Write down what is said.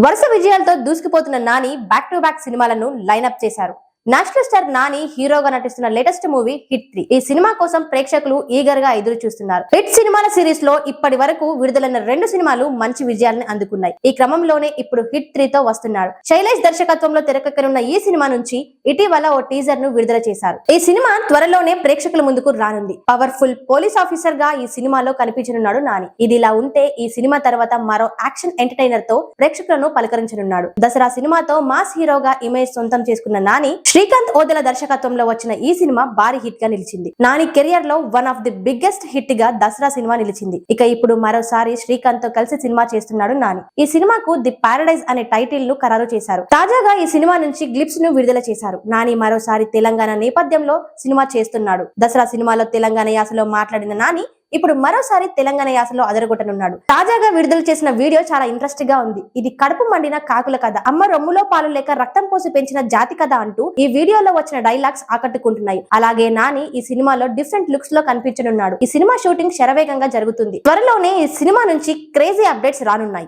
వరుస విజయాలతో దూసుకుపోతున్న Nani back to back సినిమాలను లైన్అప్ చేశారు. నేషనల్ స్టార్ నాని హీరోగా నటిస్తున్న లేటెస్ట్ మూవీ హిట్ 3. ఈ సినిమా కోసం ప్రేక్షకులు ఈగర్ గా ఎదురు చూస్తున్నారు. హిట్ సినిమాల సిరీస్ లో ఇప్పటి వరకు విడుదలైన 2 సినిమాలు మంచి విజయాలను అందుకున్నాయి. ఈ క్రమంలోనే ఇప్పుడు హిట్ 3 తో వస్తున్నారు. శైలేష్ దర్శకత్వంలో తెరకెక్కనున్న ఈ సినిమా నుంచి ఇటీవల ఓ టీజర్ ను విడుదల చేశారు. ఈ సినిమా త్వరలోనే ప్రేక్షకుల ముందుకు రానుంది. పవర్ఫుల్ పోలీస్ ఆఫీసర్ గా ఈ సినిమాలో కనిపించనున్నాడు నాని. ఇది ఇలా ఉంటే ఈ సినిమా తర్వాత మరో యాక్షన్ ఎంటర్టైనర్ తో ప్రేక్షకులను పలకరించనున్నాడు. దసరా సినిమాతో మాస్ హీరోగా ఇమేజ్ సొంతం చేసుకున్న నాని శ్రీకాంత్ ఓదెల దర్శకత్వంలో వచ్చిన ఈ సినిమా భారీ హిట్ గా నిలిచింది. నాని కెరియర్ లో one of the biggest hit గా దసరా సినిమా నిలిచింది. ఇక ఇప్పుడు మరోసారి శ్రీకాంత్ తో కలిసి సినిమా చేస్తున్నాడు నాని. ఈ సినిమాకు ది పారడైజ్ అనే టైటిల్ ను ఖరారు చేశారు. తాజాగా ఈ సినిమా నుంచి గ్లిప్స్ ను విడుదల చేశారు. నాని మరోసారి తెలంగాణ నేపథ్యంలో సినిమా చేస్తున్నాడు. దసరా సినిమాలో తెలంగాణ యాసలో మాట్లాడిన నాని ఇప్పుడు మరోసారి తెలంగాణ యాసలో అదరగొట్టనున్నాడు. తాజాగా విడుదల చేసిన వీడియో చాలా ఇంట్రెస్ట్ గా ఉంది. ఇది కడుపు మండిన కాకుల కథ, అమ్మ రొమ్ములో పాలు లేక రక్తం పోసి పెంచిన జాతి కథ అంటూ ఈ వీడియోలో వచ్చిన డైలాగ్స్ ఆకట్టుకుంటున్నాయి. అలాగే నాని ఈ సినిమాలో డిఫరెంట్ లుక్స్ లో కనిపించనున్నాడు. ఈ సినిమా షూటింగ్ శరవేగంగా జరుగుతుంది. త్వరలోనే ఈ సినిమా నుంచి క్రేజీ అప్డేట్స్ రానున్నాయి.